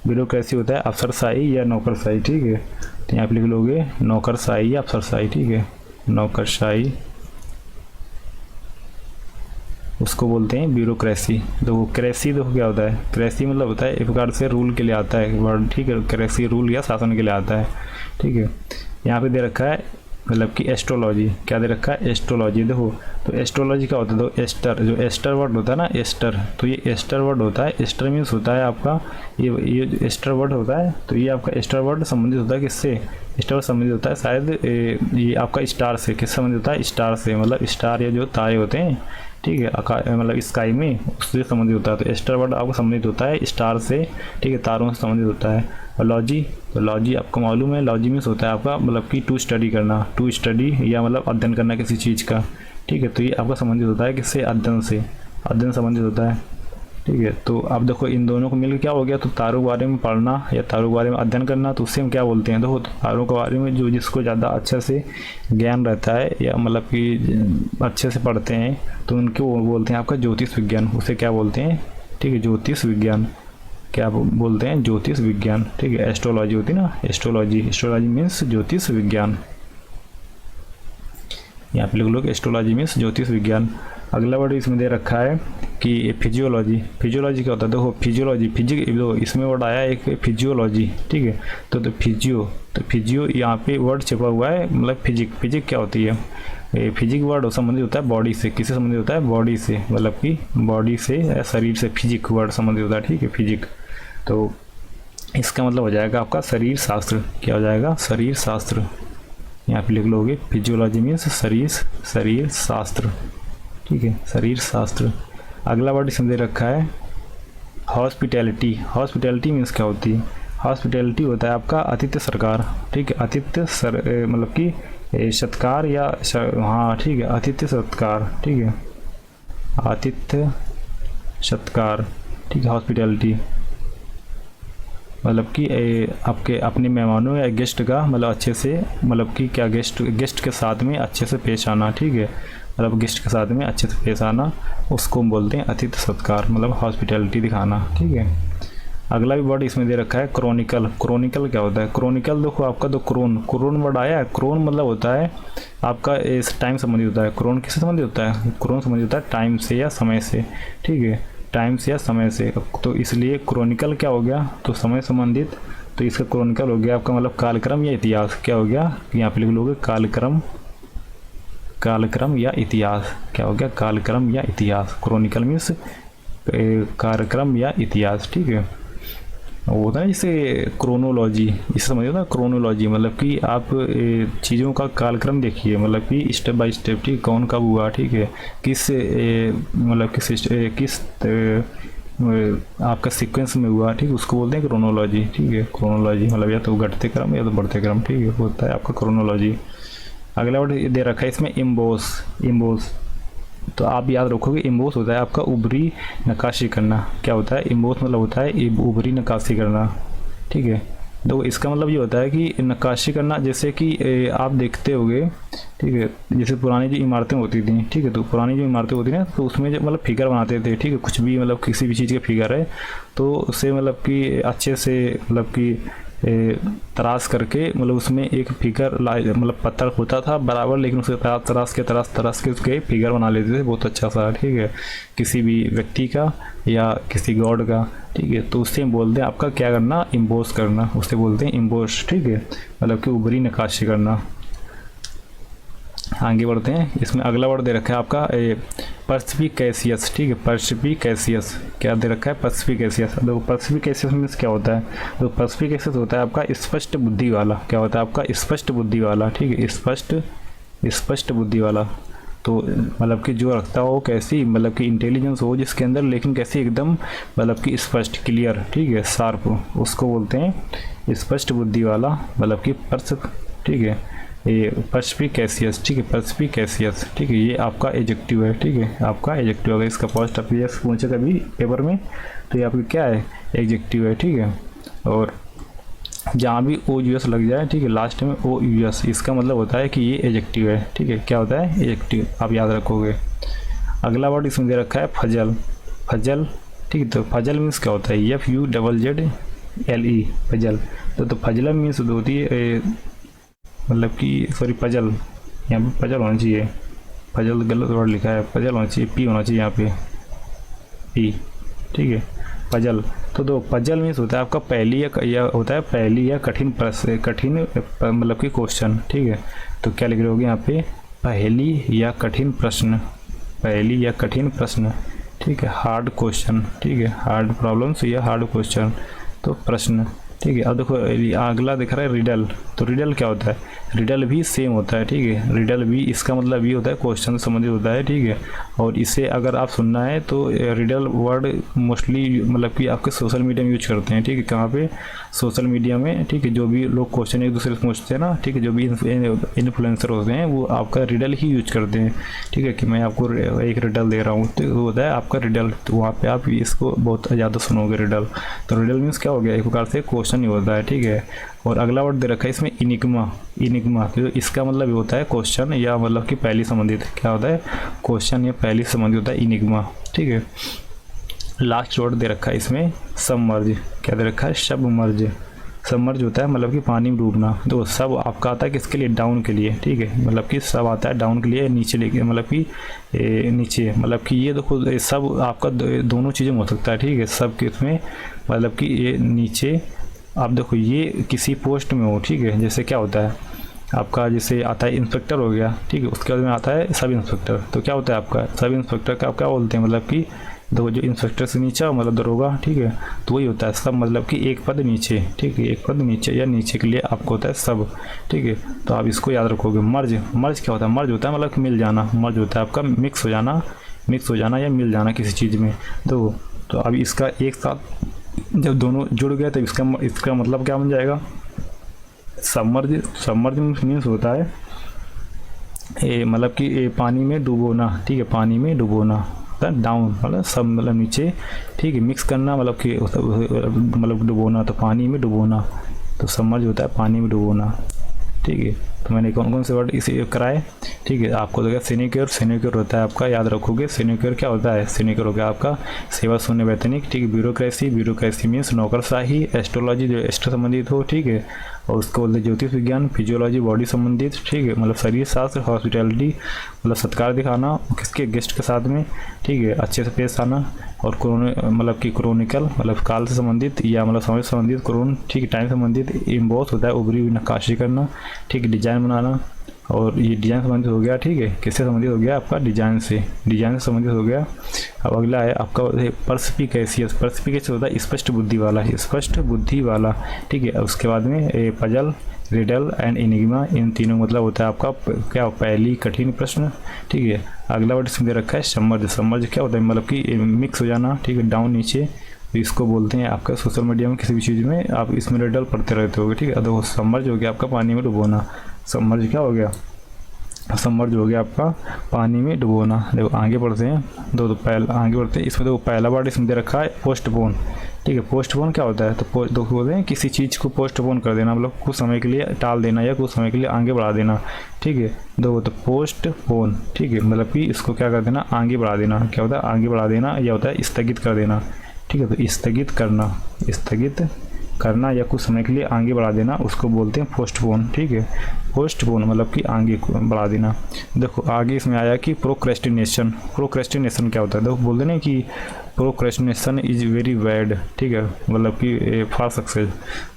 ब्यूरोक्रेसी होता है अफसरशाही या नौकरशाही, ठीक है। तो यहाँ पे लिख लोगे नौकरशाही या अफसरशाही, ठीक है, नौकरशाही उसको बोलते हैं ब्यूरोक्रेसी। देखो क्रेसी देखो क्या होता है, क्रेसी मतलब होता है एक प्रकार से रूल के लिए आता है वर्ड, ठीक है, क्रेसी रूल या शासन के लिए आता है, ठीक है। यहाँ पे दे रखा है मतलब कि एस्ट्रोलॉजी, क्या दे रखा है, एस्ट्रोलॉजी। देखो तो एस्ट्रोलॉजी क्या होता है, तो एस्टर, जो एस्टर वर्ड होता है ना, एस्टर, तो ये एस्टर वर्ड होता है। एस्टर मीन्स होता है आपका ये जो एस्टर वर्ड होता है, तो ये आपका एस्टर वर्ड संबंधित होता है किससे, स्टार संबंधित होता है शायद ये आपका स्टार से, किस संबंधित होता है, स्टार से, मतलब स्टार या जो तारे होते हैं ठीक है, मतलब स्काई में, उससे संबंधित होता है। तो एस्टर वर्ड आपको संबंधित होता है स्टार से, ठीक है, तारों से संबंधित होता है। और लॉजी, तो लॉजी आपको मालूम है, लॉजी मीन्स होता है आपका मतलब कि टू स्टडी करना, टू स्टडी या मतलब अध्ययन करना किसी चीज़ का, ठीक है। तो ये आपका संबंधित होता है किससे, अध्ययन से, अध्ययन संबंधित होता है, ठीक है। तो अब देखो इन दोनों को मिलकर क्या हो गया, तो तारों के बारे में पढ़ना या तारों के बारे में अध्ययन करना, तो उससे हम क्या बोलते हैं, देखो तारों के बारे में जो जिसको ज़्यादा अच्छे से ज्ञान रहता है या मतलब कि अच्छे से पढ़ते हैं, तो उनको वो बोलते हैं आपका ज्योतिष विज्ञान, उसे क्या बोलते हैं, ठीक है, ज्योतिष विज्ञान, क्या बोलते हैं, ज्योतिष विज्ञान, ठीक है। एस्ट्रोलॉजी होती है ना, एस्ट्रोलॉजी, एस्ट्रोलॉजी मीन्स ज्योतिष विज्ञान, यहाँ पे लोग एस्ट्रोलॉजी मीन्स ज्योतिष विज्ञान। अगला वर्ड इसमें दे रखा है कि फिजियोलॉजी, फिजियोलॉजी क्या होता है, देखो फिजियोलॉजी, इसमें वर्ड आया एक फिजियोलॉजी, ठीक है। तो फिजियो यहाँ पे वर्ड छिपा हुआ है, मतलब फिजिक क्या होती है, फिजिक वर्ड संबंधित होता है बॉडी से, किससे संबंधित होता है, बॉडी से, मतलब कि बॉडी से या शरीर से, फिजिक वर्ड संबंधित होता है, ठीक है, फिजिक। तो इसका मतलब हो जाएगा आपका शरीर शास्त्र, क्या हो जाएगा, शरीर शास्त्र, यहाँ पे लिख लोगे फिजियोलॉजी मीन्स शरीर शास्त्र, ठीक है, शरीर शास्त्र। अगला वर्ड इसमें दे रखा है हॉस्पिटैलिटी, हॉस्पिटैलिटी मीन्स क्या होती है, हॉस्पिटैलिटी होता है आपका आतिथ्य सरकार, ठीक है, आतिथ्य मतलब कि सत्कार या हाँ ठीक है, आतिथ्य सत्कार, ठीक है, आतिथ्य सत्कार, ठीक है, हॉस्पिटैलिटी मतलब कि आपके अपने मेहमानों या गेस्ट का मतलब अच्छे से, मतलब कि क्या गेस्ट के साथ में अच्छे से पेश आना, ठीक है, मतलब गेस्ट के साथ में अच्छे से पेश आना, उसको हम बोलते हैं आतिथ्य सत्कार, मतलब हॉस्पिटैलिटी दिखाना, ठीक है। अगला भी वर्ड इसमें दे रखा है क्रोनिकल, क्रोनिकल क्या होता है, क्रोनिकल देखो आपका तो क्रोन वर्ड आया है, क्रोन मतलब होता है आपका इस टाइम संबंधित होता है, क्रोन किससे संबंधित होता है, क्रोन संबंधित होता है टाइम से या समय से, ठीक है, टाइम से या समय से। तो इसलिए क्रोनिकल क्या हो गया, तो समय संबंधित, तो इसका क्रोनिकल हो गया आपका मतलब कालक्रम या इतिहास, क्या हो गया, यहाँ पे लिख लोगे कालक्रम या इतिहास, क्या हो गया, कालक्रम या इतिहास, क्रोनिकल मीन्स कार्यक्रम या इतिहास, ठीक है। वो होता है जैसे क्रोनोलॉजी, इससे समझिए ना, क्रोनोलॉजी मतलब कि आप चीज़ों का कालक्रम देखिए, मतलब कि स्टेप बाय स्टेप, ठीक, कौन कब हुआ, ठीक है, किस मतलब किस आपका सीक्वेंस में हुआ, ठीक, उसको बोलते हैं क्रोनोलॉजी, ठीक है, क्रोनोलॉजी मतलब या तो घटते क्रम या तो बढ़ते क्रम, ठीक है, होता है आपका क्रोनोलॉजी। अगला वर्ड दे रखा है इसमें इम्बोस, तो आप याद रखोगे इम्बोस होता है आपका ऊपरी नक्काशी करना, क्या होता है, इम्बोस मतलब होता है ऊपरी नक्काशी करना, ठीक है। तो इसका मतलब ये होता है कि नक्काशी करना, जैसे कि आप देखते होगे, ठीक है, जैसे पुरानी जो इमारतें होती थी, ठीक है, तो पुरानी जो इमारतें होती ना, तो उसमें जो मतलब फिगर बनाते थे, ठीक है, कुछ भी मतलब किसी भी चीज़ के फिगर है, तो उससे मतलब कि अच्छे से मतलब कि तराश करके, मतलब उसमें एक फिगर मतलब पत्थर होता था बराबर, लेकिन उसे तराश के उसके फिगर बना लेते थे बहुत अच्छा सा, ठीक है, किसी भी व्यक्ति का या किसी गॉड का, ठीक है। तो उससे हम बोलते हैं आपका क्या करना, इम्बोस करना, उससे बोलते हैं इम्बोस, ठीक है, मतलब कि ऊपरी नक्काशी करना। आगे बढ़ते हैं, इसमें अगला वर्ड दे रखा है आपका पर्स्पिकेशियस, ठीक है, पर्स्पिकेशियस क्या दे रखा है, पर्स्पिकेशियस। देखो पर्स्पिकेशियस मीन्स क्या होता है, तो पर्स्पिकेशियस होता है आपका स्पष्ट बुद्धि वाला, क्या होता है आपका स्पष्ट बुद्धि वाला, ठीक है, स्पष्ट बुद्धि वाला, तो मतलब कि जो रखता हो कैसी, मतलब कि इंटेलिजेंस हो जिसके अंदर, लेकिन कैसी एकदम मतलब कि स्पष्ट, क्लियर, ठीक है, शार्प, उसको बोलते हैं स्पष्ट बुद्धि वाला, मतलब कि ठीक है, ये पर्स्पिकेशियस, ठीक है, पर्स्पिकेशियस, ठीक है, ये आपका एडजेक्टिव है, ठीक है, आपका एडजेक्टिव अगर इसका पोस्ट ऑफिस पूछे कभी पेपर में, तो ये आपका क्या है, एडजेक्टिव है, ठीक है। और जहाँ भी ओ यू एस लग जाए, ठीक है, लास्ट में ओ यू एस, इसका मतलब होता है कि ये एडजेक्टिव है, ठीक है, क्या होता है, एडजेक्टिव, आप याद रखोगे। अगला वर्ड इसमें दे रखा है फजल, ठीक है, तो फजल मीन्स क्या होता है, FUZZLE, फजल। तो फजल मीन्स होती है मतलब कि सॉरी पजल, यहाँ पे पजल होना चाहिए, पजल गलत वर्ड लिखा है, पजल होना चाहिए, पी होना चाहिए यहाँ पे, पी, ठीक है, पजल। तो दो पजल मीन्स होता है आपका पहली या होता है पहली या कठिन प्रश्न, कठिन मतलब कि क्वेश्चन, ठीक है। तो क्या लिख रहे होगे यहाँ पे, पहली या कठिन प्रश्न, पहली या कठिन प्रश्न, ठीक है, हार्ड क्वेश्चन, ठीक है, हार्ड प्रॉब्लम्स या हार्ड क्वेश्चन, तो प्रश्न, ठीक है। अब देखो अगला दिख रहा है रिडल, तो रिडल क्या होता है, रिडल भी सेम होता है, ठीक है। रिडल भी इसका मतलब भी होता है क्वेश्चन से संबंधित होता है, ठीक है। और इसे अगर आप सुनना है तो रिडल वर्ड मोस्टली मतलब कि आपके सोशल मीडिया में यूज करते हैं, ठीक है। कहाँ पे? सोशल मीडिया में, ठीक है। जो भी लोग क्वेश्चन एक दूसरे से पूछते हैं ना, ठीक है, जो भी इन्फ्लुएंसर होते हैं वो आपका रिडल ही यूज करते हैं, ठीक है। कि मैं आपको एक रिडल दे रहा हूँ तो वो होता है आपका रिडल, तो वहाँ पे आप इसको बहुत ज़्यादा सुनोगे रिडल। तो रिडल मीन्स क्या हो गया? एक प्रकार से क्वेश्चन ही होता है, ठीक है। और अगला वर्ड दे रखा है इसमें इनिग्मा। इनिग्मा तो इसका मतलब ये होता है क्वेश्चन या मतलब कि पहली संबंधित, क्या होता है? क्वेश्चन या पहली संबंधित होता है इनिग्मा, ठीक है। लास्ट वर्ड दे रखा है इसमें सबमर्ज। क्या दे रखा है? सबमर्ज। सबमर्ज होता है मतलब कि पानी में डूबना। तो सब आपका आता है किसके लिए? डाउन के लिए, ठीक है। मतलब कि सब आता है डाउन के लिए, नीचे लेके, मतलब कि नीचे, मतलब कि ये देखो सब आपका दोनों चीज़ें हो सकता है, ठीक है। सब के इसमें मतलब कि ये नीचे आप देखो ये किसी पोस्ट में हो, ठीक है। जैसे क्या होता है आपका, जैसे आता है इंस्पेक्टर हो गया, ठीक है। उसके बाद में आता है सब इंस्पेक्टर। तो क्या होता है आपका सब इंस्पेक्टर का आप क्या बोलते हैं? मतलब कि दो जो इंस्पेक्टर से नीचे मतलब दरोगा, ठीक है। तो वही होता है सब, मतलब कि एक पद नीचे, ठीक है। एक पद नीचे या नीचे के लिए आपको होता है सब, ठीक है। तो आप इसको याद रखोगे। मर्ज, मर्ज क्या होता है? मर्ज होता है मतलब कि मिल जाना। मर्ज होता है आपका मिक्स हो जाना, मिक्स हो जाना या मिल जाना किसी चीज़ में। तो अब इसका एक साथ जब दोनों जुड़ गए तो इसका मतलब क्या बन जाएगा? सबमर्ज। सबमर्ज मीन्स होता है मतलब कि पानी में डुबोना, ठीक है। पानी में डुबोना, डाउन मतलब सब, मतलब नीचे, ठीक है। मिक्स करना मतलब कि मतलब डुबोना, तो पानी में डुबोना। तो सबमर्ज होता है पानी में डुबोना, ठीक है। तो मैंने कौन कौन से वर्ड इसे कराए, ठीक है। आपको देखा सिनेक्योर। सिनेक्योर होता है आपका, याद रखोगे सिनेक्योर क्या होता है? सिनेक्योर हो गया आपका सेवा शून्य वैतनिक, ठीक है। ब्यूरोक्रेसी। ब्यूरोक्रेसी मीन्स नौकरशाही। एस्ट्रोलॉजी जो एस्ट्रो संबंधित हो, ठीक है। और उसको बोलते हैं ज्योतिष विज्ञान। फिजियोलॉजी बॉडी संबंधित, ठीक है, मतलब शरीर शास्त्र। हॉस्पिटैलिटी मतलब सत्कार दिखाना किसके? गेस्ट के साथ में, ठीक है, अच्छे से पेश आना। और मतलब कि क्रोनिकल मतलब काल से संबंधित या मतलब समय से संबंधित, क्रोन, ठीक है, टाइम से संबंधित। इम्बॉस होता है उभरी हुई नक्काशी करना, ठीक है, डिजाइन बनाना। और ये डिजाइन संबंधित हो गया, ठीक है। किससे संबंधित हो गया? आपका डिजाइन से, डिजाइन से संबंधित हो गया। अब अगला है आपका पर्सपिकेशियस। पर्सपिकेशियस होता है स्पष्ट बुद्धि वाला, स्पष्ट बुद्धि वाला, ठीक है। उसके बाद में पजल, रिडल एंड इनिग्मा, इन तीनों मतलब होता है आपका क्या? पहली कठिन प्रश्न, ठीक है। अगला वर्ड इसमें दे रखा है सबमर्ज। सबमर्ज क्या होता है? मतलब कि मिक्स हो जाना, ठीक है, डाउन नीचे। तो इसको बोलते हैं आपका सोशल मीडिया में किसी भी चीज़ में आप इसमें रिडल पढ़ते रहते होगे, ठीक है। तो सबमर्ज हो गया आपका पानी में डुबोना। सबमर्ज क्या हो गया? सबमर्ज हो गया आपका पानी में डुबोना। देखो आगे बढ़ते हैं, दो पहला आगे बढ़ते हैं। इसमें देखो पहला वर्ड इसमें दे रखा है पोस्टपोन, ठीक है। पोस्टपोन क्या होता है? तो दो बोलते हैं किसी चीज़ को पोस्टपोन कर देना, मतलब कुछ समय के लिए टाल देना या कुछ समय के लिए आगे बढ़ा देना, ठीक है। दो तो पोस्टपोन, ठीक है, मतलब कि इसको क्या कर देना? आगे बढ़ा देना। क्या होता है? आगे बढ़ा देना या होता है स्थगित कर देना, ठीक है। तो स्थगित करना, स्थगित करना या कुछ समय के लिए आगे बढ़ा देना, उसको बोलते हैं पोस्टपोन, ठीक है। पोस्टपोन मतलब कि आगे बढ़ा देना। देखो आगे इसमें आया कि प्रोक्रेस्टिनेशन। प्रोक्रेस्टिनेशन क्या होता है? देखो बोलते हैं कि प्रोक्रेस्टिनेशन इज वेरी बैड, ठीक है, मतलब कि फॉर सक्सेस।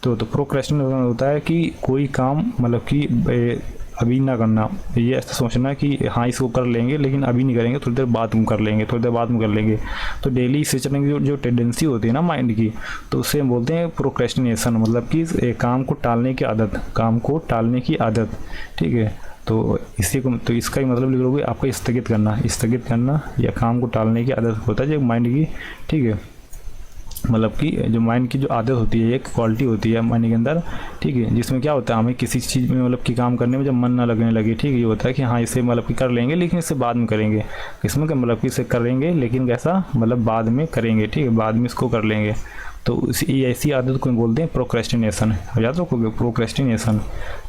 तो प्रोक्रेस्टिनेशन होता है कि कोई काम मतलब कि अभी ना करना, ये ऐसा सोचना कि हाँ इसको कर लेंगे लेकिन अभी नहीं करेंगे, थोड़ी देर बाद में कर लेंगे, थोड़ी देर बाद में कर लेंगे। तो डेली इससे चलने की जो टेंडेंसी होती है ना माइंड की, तो उसे बोलते हैं प्रोक्रेस्टिनेशन, मतलब कि काम को टालने की आदत, काम को टालने की आदत, ठीक है। तो इसी को, तो इसका ही मतलब लिख लोगे आपका स्थगित करना। स्थगित करना या काम को टालने की आदत होता है जो माइंड की, ठीक है। मतलब कि जो माइंड की जो आदत होती है, एक क्वालिटी होती है माइंड के अंदर, ठीक है, जिसमें क्या होता है हमें किसी चीज़ में मतलब कि काम करने में जब मन ना लगने लगे, ठीक है, ये होता है कि हाँ इसे मतलब कि कर लेंगे लेकिन इसे बाद में करेंगे। इसमें क्या मतलब कि इसे करेंगे लेकिन कैसा, मतलब बाद में करेंगे, ठीक है, बाद में इसको कर लेंगे। तो ऐसी आदत को बोलते हैं प्रोक्रेस्टिनेशन। याद रखोगे प्रोक्रेस्टिनेशन।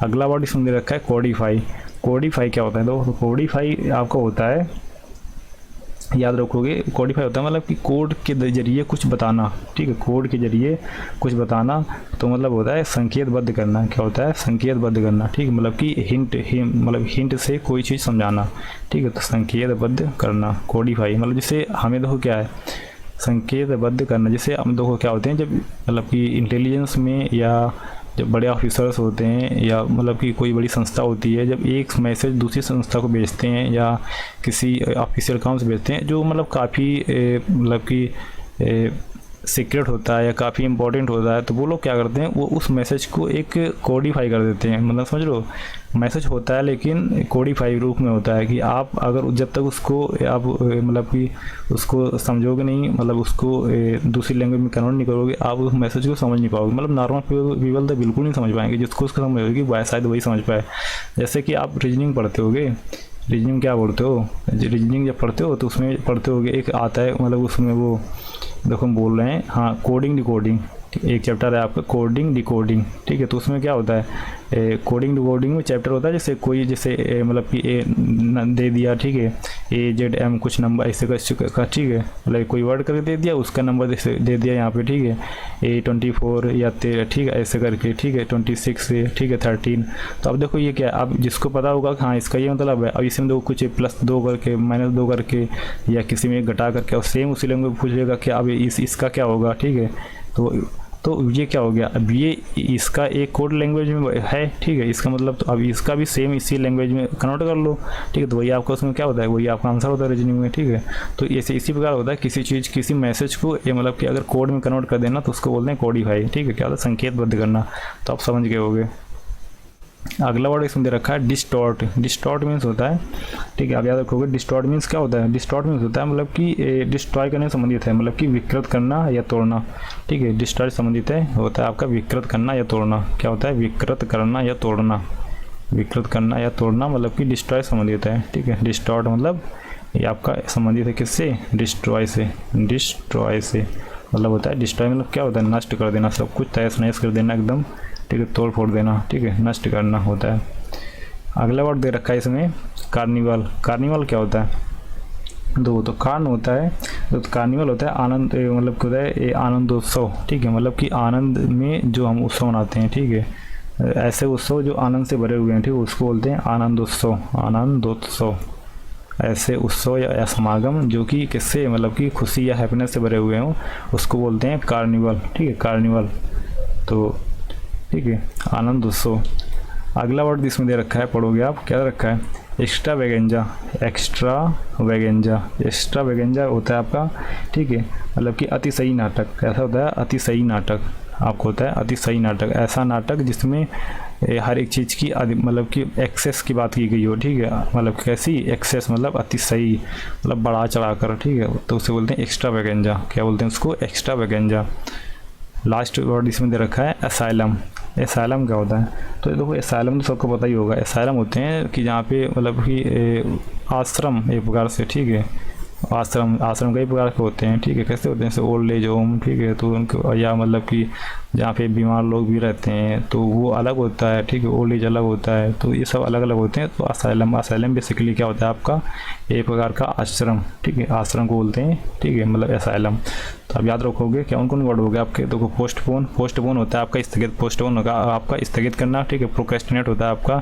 अगला वर्ड इसमें दे रखा है कोडिफाई। कोडिफाई क्या होता है? तो कोडिफाई आपका होता है, याद रखोगे, कोडिफाई होता है मतलब कि कोड के जरिए कुछ बताना, ठीक है, कोड के जरिए कुछ बताना। तो मतलब होता है संकेतबद्ध करना। क्या होता है? संकेतबद्ध करना, ठीक है, मतलब कि मतलब हिंट से कोई चीज़ समझाना, ठीक है। तो संकेतबद्ध करना, कोडिफाई मतलब जैसे हमें देखो क्या है संकेतबद्ध करना। जैसे हम देखो क्या होते हैं जब मतलब कि इंटेलिजेंस में या जब बड़े ऑफिसर्स होते हैं या मतलब कि कोई बड़ी संस्था होती है, जब एक मैसेज दूसरी संस्था को भेजते हैं या किसी ऑफिशियल काम से भेजते हैं जो मतलब काफ़ी मतलब कि सीक्रेट होता है या काफ़ी इंपॉर्टेंट होता है, तो वो लोग क्या करते हैं, वो उस मैसेज को एक कोडिफाई कर देते हैं। मतलब समझ लो, मैसेज होता है लेकिन कोडिफाई रूप में होता है कि आप अगर जब तक उसको आप मतलब कि उसको समझोगे नहीं, मतलब उसको दूसरी लैंग्वेज में कन्वर्ट नहीं करोगे, आप उस मैसेज को समझ नहीं पाओगे। मतलब नॉर्मल पीपल तो बिल्कुल नहीं समझ पाएंगे, जिसको उसको समझ होगी वह शायद वही समझ पाए। जैसे कि आप रीजनिंग पढ़ते होगे, रीजनिंग क्या पढ़ते हो, रीजनिंग जब पढ़ते हो तो उसमें पढ़ते होगे एक आता है, मतलब उसमें वो देखो हम बोल रहे हैं, हाँ कोडिंग डिकोडिंग, एक चैप्टर है आपका कोडिंग डिकोडिंग, ठीक है। तो उसमें क्या होता है, कोडिंग डिकोडिंग में चैप्टर होता है, जैसे कोई जैसे मतलब कि ए दे दिया, ठीक है, AZM कुछ नंबर ऐसे का, ठीक है, मतलब कोई वर्ड करके दे दिया, उसका नंबर जैसे दे दिया यहाँ पे, ठीक है, A24 या 13, ठीक है, ऐसे करके, ठीक है, 26 से, ठीक है, 13। तो अब देखो ये क्या है, अब जिसको पता होगा हाँ इसका ये मतलब है, अब इसमें देखो कुछ +2 करके -2 करके या किसी में घटा करके, और सेम उसी लैंग्वेज में पूछेगा कि अब इसका क्या होगा, ठीक है। तो ये क्या हो गया, अब ये इसका एक कोड लैंग्वेज में है, ठीक है, इसका मतलब तो अब इसका भी सेम इसी लैंग्वेज में कन्वर्ट कर लो, ठीक है। तो वही आपका उसमें क्या होता है, वही आपका आंसर होता है रीजनिंग में, ठीक है। तो ऐसे इसी प्रकार होता है, किसी चीज़ किसी मैसेज को ये मतलब कि अगर कोड में कन्वर्ट कर देना तो उसको बोलते हैं कोडिफाई, ठीक है, क्या होता है, संकेतबद्ध करना। तो आप समझ गए होगे। अगला वर्ड इसमें दे रखा है डिस्टॉर्ट। डिस्टॉर्ट मीन्स होता है, ठीक है, आप याद रखोगे डिस्टॉर्ट मीन्स क्या होता है। डिस्टॉर्ट मीन्स होता है मतलब कि डिस्ट्रॉय करने से संबंधित है, मतलब कि विकृत करना या तोड़ना, ठीक है। डिस्ट्रॉय संबंधित है होता है आपका विकृत करना या तोड़ना, क्या होता है, विकृत करना या तोड़ना, विकृत करना या तोड़ना मतलब कि डिस्ट्रॉय संबंधित है, ठीक है। डिस्टॉर्ट मतलब ये आपका संबंधित है किससे, डिस्ट्रॉय से, डिस्ट्रॉय से मतलब होता है डिस्ट्रॉय मतलब क्या होता है, नष्ट कर देना, सब कुछ तहस नहस कर देना एकदम, ठीक है, तोड़ फोड़ देना, ठीक है, नष्ट करना होता है। अगला वर्ड दे रखा है इसमें कार्निवल। कार्निवल क्या होता है, दो तो कार्न होता है, तो कार्निवल होता है आनंद, मतलब क्या होता है, ये आनंदोत्सव, ठीक है, मतलब कि आनंद में जो हम उत्सव मनाते हैं, ठीक है, ऐसे उत्सव जो आनंद से भरे हुए हैं, ठीक है, उसको बोलते हैं आनंदोत्सव, आनंदोत्सव। ऐसे उत्सव या समागम जो कि किससे मतलब कि खुशी या हैप्पीनेस से भरे हुए हों, उसको बोलते हैं कार्निवल, ठीक है, कार्निवल। तो ठीक है, आनंद उत्सव। अगला वर्ड इसमें दे रखा है, पढ़ोगे आप, क्या रखा है, एक्स्ट्रा वेगेंजा। एक्स्ट्रा वेगेंजा, एक्स्ट्रा वेगेंजा होता है आपका, ठीक है, मतलब कि अतिशयी नाटक। ऐसा होता है अतिशयी नाटक, आपको होता है अतिशयी नाटक, ऐसा नाटक जिसमें हर एक चीज़ की मतलब कि एक्सेस की बात की गई हो, ठीक है, मतलब कैसी एक्सेस, मतलब अतिशयी, मतलब बढ़ा चढ़ा कर, ठीक है, तो उसे बोलते हैं एक्स्ट्रा वेगेंजा। क्या बोलते हैं उसको, एक्स्ट्रा वेगेंजा। लास्ट वर्ड इसमें दे रखा है एसाइलम। एसाइलम क्या होता है, तो देखो एसाइलम तो सबको पता ही होगा। एसाइलम होते हैं कि जहाँ पे मतलब कि आश्रम एक प्रकार से, ठीक है, आश्रम, आश्रम कई प्रकार के होते हैं, ठीक है, कैसे होते हैं, जैसे ओल्ड एज होम, ठीक है, तो उनको या मतलब कि जहाँ पे बीमार लोग भी रहते हैं तो वो अलग होता है, ठीक है, ओल्ड एज अलग होता है, तो ये सब अलग अलग होते हैं। तो असाइलम, असाइलम बेसिकली क्या होता है आपका, एक प्रकार का आश्रम, ठीक है, आश्रम को बोलते हैं, ठीक है, मतलब असाइलम। तो आप याद रखोगे क्या, कौन कौन वर्ड हो गए आपके, देखो पोस्टपोन, पोस्टपोन होता है आपका स्थगित, पोस्टपोन होगा आपका स्थगित करना, ठीक है। प्रोक्रेस्टिनेट होता है आपका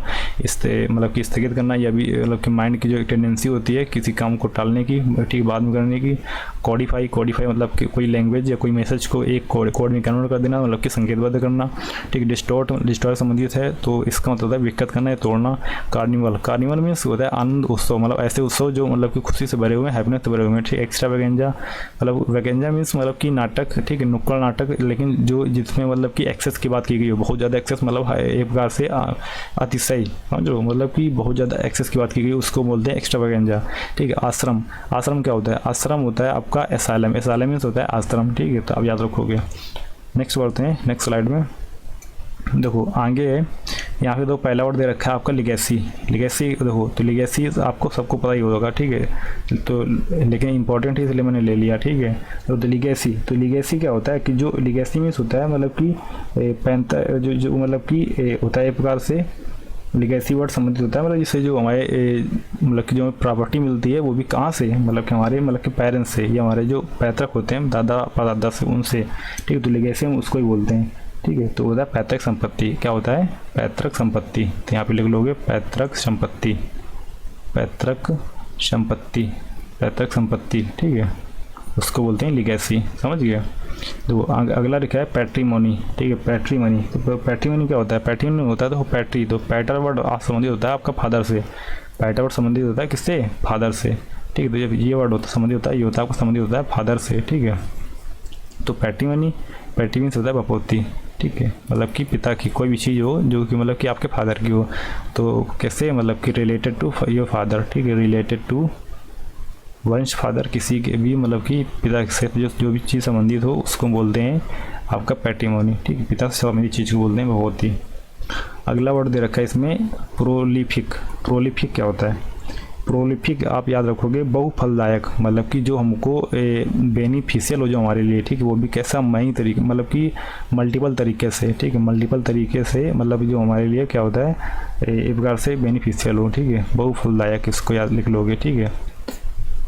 मतलब कि स्थगित करना, या भी मतलब कि माइंड की जो टेंडेंसी होती है किसी काम को टालने की, ठीक, बाद में करने की। कोडिफाई, कोडिफाई मतलब कि कोई लैंग्वेज या कोई मैसेज को एक कोड में कन्वर्ट कर देना, मतलब कि संकेतबद्ध करना, ठीक है। डिस्टॉर्ट, डिस्टॉर्ट संबंधित है, तो इसका मतलब है विकृत करना या तोड़ना। कार्निवल, कार्निवल मीन्स होता है आनंद उत्सव, मतलब ऐसे उत्सव जो मतलब कि खुशी से भरे हुए हैं, हैप्पीनेस से भरे हुए हैं, ठीक। एक्स्ट्रा वेगेंजा, मतलब वेगेंजा मीन्स मतलब कि नाटक, ठीक है, नुक्कड़ नाटक, लेकिन जो जिसमें मतलब कि एक्सेस की बात की गई हो, बहुत ज़्यादा एक्सेस, मतलब एक प्रकार से अतिशय, समझो, मतलब कि बहुत ज़्यादा एक्सेस की बात की गई, उसको बोलते हैं एक्स्ट्रा वेगेंजा, ठीक है। आश्रम, आश्रम क्या होता है, आश्रम होता है आपका एसाइलम, एसाइलम मीन्स होता है आश्रम, ठीक है, तो आप याद रखोगे। नेक्स्ट बढ़ते हैं नेक्स्ट स्लाइड में। देखो आगे यहाँ पे दो पहला वर्ड दे रखा है आपका लिगेसी। लिगेसी देखो, तो लिगेसी आपको सबको पता ही होगा, ठीक है, तो लेकिन इंपॉर्टेंट है इसलिए मैंने ले लिया, ठीक है। तो लिगेसी, तो लिगेसी क्या होता है कि जो लिगेसी मीन्स होता है मतलब कि जो मतलब कि होता है एक प्रकार से लिगेसी वर्ड संबंधित होता है, मतलब जिससे जो हमारे मतलब कि जो प्रॉपर्टी मिलती है वो भी कहाँ से, मतलब कि हमारे मतलब कि पेरेंट्स से, या हमारे जो पैतृक होते हैं दादा परदादा से, उनसे, ठीक है। तो लिगेसी हम उसको ही बोलते हैं, ठीक है। तो होता है पैतृक संपत्ति। क्या होता है, पैतृक संपत्ति। तो यहाँ पे लिख लोगे पैतृक संपत्ति, पैतृक संपत्ति, पैतृक संपत्ति, ठीक है, उसको बोलते हैं लिगेसी, समझ गए। तो अगला लिखा है पैट्रीमोनी, ठीक है, पैट्रीमोनी। तो पैट्रीमोनी क्या होता है, पैट्रीमोनी होता है तो पैट्री, तो पैटर वर्ड संबंधित होता है आपका फादर से, पैटर वर्ड संबंधित होता है किससे, फादर से, ठीक है। तो जब ये वर्ड होता है संबंधित होता है, ये होता है आपका संबंधित होता है फादर से, ठीक है। तो पैट्रीमनी, पैट्री मीन्स होता है बपौती, ठीक है, मतलब कि पिता की कोई भी चीज़ हो जो कि मतलब कि आपके फादर की हो, तो कैसे मतलब कि रिलेटेड टू योर फादर, ठीक है, रिलेटेड टू वंश फादर, किसी के भी मतलब कि पिता से जो भी चीज़ संबंधित हो उसको बोलते हैं आपका पैट्रीमोनी, ठीक है, पिता से संबंधित चीज़ को बोलते हैं बपौती। अगला वर्ड दे रखा है इसमें प्रोलिफिक। प्रोलिफिक क्या होता है? प्रोलिफिक आप याद रखोगे बहुफलदायक, मतलब कि जो हमको बेनिफिशियल हो जो हमारे लिए, ठीक है, वो भी कैसा मई तरीके, मतलब कि मल्टीपल तरीके से, ठीक है, मल्टीपल तरीके से, मतलब जो हमारे लिए क्या होता है एक प्रकार से बेनिफिशियल हो, ठीक है, बहुफलदायक, इसको याद लिख लोगे, ठीक है।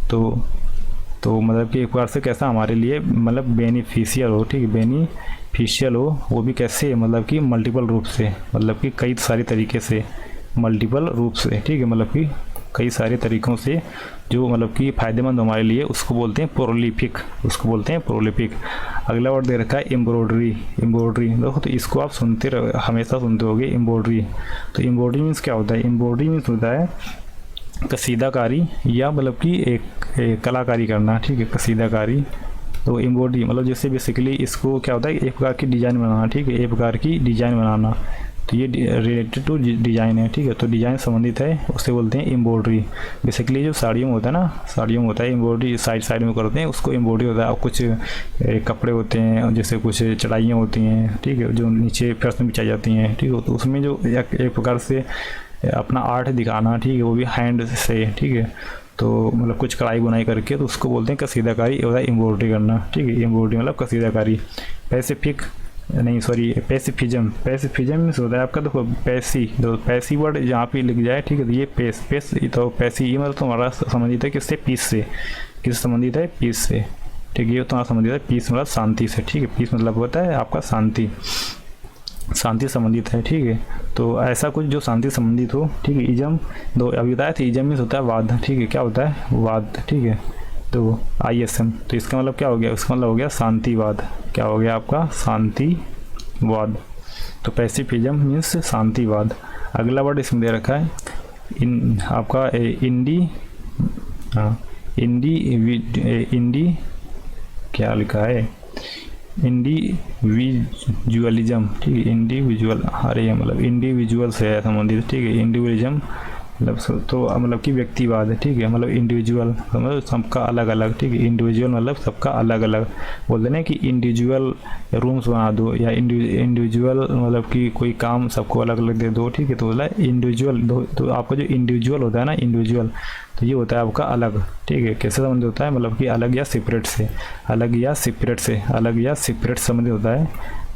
तो मतलब कि एक प्रकार से कैसा हमारे लिए मतलब बेनिफिशियल हो, ठीक है, बेनिफिशियल हो, वो भी कैसे, मतलब कि मल्टीपल रूप से, मतलब कि कई सारे तरीके से, मल्टीपल रूप से, ठीक है, मतलब कि कई सारे तरीक़ों से जो मतलब कि फ़ायदेमंद हमारे लिए, उसको बोलते हैं प्रोलिफिक, उसको बोलते हैं प्रोलिफिक। अगला वर्ड दे रखा है एम्ब्रॉयडरी। एम्ब्रॉयडरी देखो, तो इसको आप सुनते रहो, हमेशा सुनते होगे एम्ब्रॉयडरी। तो एम्ब्रॉयडरी मीन्स क्या होता है? एम्ब्रॉयडरी मीन्स होता है कसीदाकारी या मतलब कि एक कलाकारी करना, ठीक है, कसीदाकारी। तो एम्ब्रॉयडरी मतलब जैसे बेसिकली इसको क्या होता है, एक प्रकार की डिज़ाइन बनाना, ठीक है, एक प्रकार की डिज़ाइन बनाना, तो ये रिलेटेड टू डिज़ाइन है, ठीक है, तो डिज़ाइन संबंधित है, उसे बोलते हैं एम्ब्रॉयडरी। बेसिकली जो साड़ियों में होता है ना, साड़ियों में होता है एम्ब्रॉयडरी, साइड साइड में करते हैं उसको एम्ब्रॉयडरी होता है। और कुछ कपड़े होते हैं, जैसे कुछ चढ़ाइयाँ होती हैं, ठीक है, जो नीचे फर्श में बिछाई जाती हैं, ठीक है, तो उसमें जो एक प्रकार से अपना आर्ट दिखाना, ठीक है, वो भी हैंड से, ठीक है, तो मतलब कुछ कढ़ाई बुनाई करके, तो उसको बोलते हैं कसीदाकारी, होता है एम्ब्रॉयडरी करना, ठीक है, एम्ब्रॉयडरी मतलब कसीदाकारी। पैसिफिक नहीं सॉरी पैसिफिज्म। पैसिफिज्म मीन्स होता है आपका, देखो पैसी वर्ड जहाँ पे लिख जाए, ठीक है, तो ये पेस तो पैसी ये मतलब तुम्हारा संबंधित है किससे? पीस से। किससे संबंधित है? पीस से, ठीक है, ये तुम्हारा संबंधित है पीस मतलब शांति से, ठीक है, पीस मतलब होता है आपका शांति, शांति संबंधित है, ठीक है, तो ऐसा कुछ जो शांति संबंधित हो, ठीक है। इजम दो अभी बताया था, इजम मीन्स होता है वाद, ठीक है, क्या होता है? वाद, ठीक है, तो ISM, तो इसका मतलब क्या हो गया? इसका मतलब हो गया शांतिवाद। क्या हो गया आपका? शांतिवाद। तो पैसिफिज्म मीन्स शांतिवाद। अगला वर्ड इसमें दे रखा है आपका इंडी क्या लिखा है? इंडिविजुअलिज्म, ठीक है, इंडिविजुअल, अरे मतलब इंडिविजुअल से है संबंधित, ठीक है, इंडिविजुअलिज्म मतलब तो मतलब कि व्यक्तिवाद है, ठीक है, मतलब इंडिविजुअल मतलब सबका अलग अलग, ठीक है, इंडिविजुअल मतलब सबका अलग अलग। बोलते हैं कि इंडिविजुअल रूम्स बना दो, या इंडिविजुअल मतलब कि कोई काम सबको अलग अलग दे दो, ठीक है, तो बोला इंडिविजुअल। तो आपका जो इंडिविजुअल होता है ना, इंडिविजुअल, तो ये होता है आपका अलग, ठीक है, कैसे संबंधित होता है? मतलब कि अलग या सेपरेट से, अलग या सेपरेट से, अलग या सेपरेट संबंधित होता है,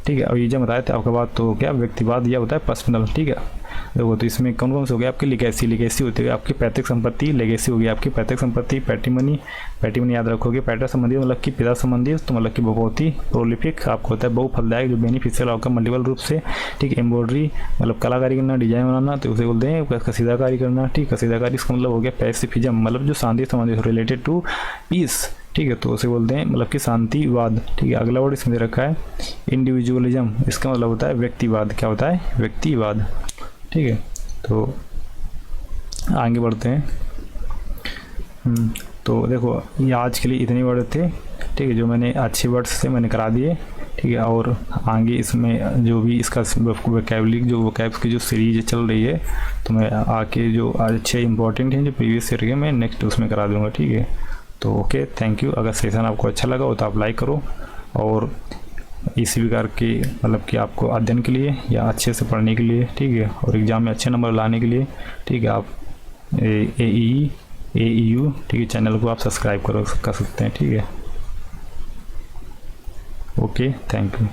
ठीक है। और ये जब बताया था आपका बात, तो क्या व्यक्तिवाद या होता है पर्सनल, ठीक है। देखो, तो इसमें कौन कौन से हो गया आपकी? लिगेसी होती है आपकी पैतृक संपत्ति, लेगेसी हो गई आपकी पैतृक संपत्ति, पैट्रीमनी याद रखोगे, पैटर संबंधी मतलब कि पिता संबंधी, तो मतलब कि बपौती। प्रोलिफिक आपको होता है बहुफलदायक, जो बेनिफिशियल आपका मल्टीपल रूप से, ठीक। एम्ब्रॉयडरी मतलब कलाकारी करना, डिजाइन बनाना, तो उसे बोलते हैं कसीदाकारी करना, ठीक। कसीदाकारी इसका मतलब हो गया पैसिफिज्म, मतलब जो शांति संबंधित, रिलेटेड टू पीस, ठीक है, तो उसे बोलते हैं मतलब कि शांतिवाद, ठीक है। अगला वर्ड इसमें दे रखा है इंडिविजुअलिज्म, इसका मतलब होता है व्यक्तिवाद। क्या होता है? व्यक्तिवाद, ठीक है। तो आगे बढ़ते हैं। तो देखो, ये आज के लिए इतने वर्ड थे, ठीक है, जो मैंने अच्छे वर्ड्स से मैंने करा दिए, ठीक है। और आगे इसमें जो भी इसका वोकैबुलरी, जो वोकैब्स की जो सीरीज चल रही है, तो मैं आके जो अच्छे इंपॉर्टेंट हैं जो प्रीवियस ईयर के, मैं नेक्स्ट उसमें करा दूँगा, ठीक है। तो ओके, थैंक यू। अगर सेशन आपको अच्छा लगा हो तो आप लाइक करो, और इसी प्रकार के मतलब कि आपको अध्ययन के लिए या अच्छे से पढ़ने के लिए, ठीक है, और एग्ज़ाम में अच्छे नंबर लाने के लिए, ठीक है, आप AEU, ठीक है, चैनल को आप सब्सक्राइब कर सकते हैं, ठीक है। Okay, thank you.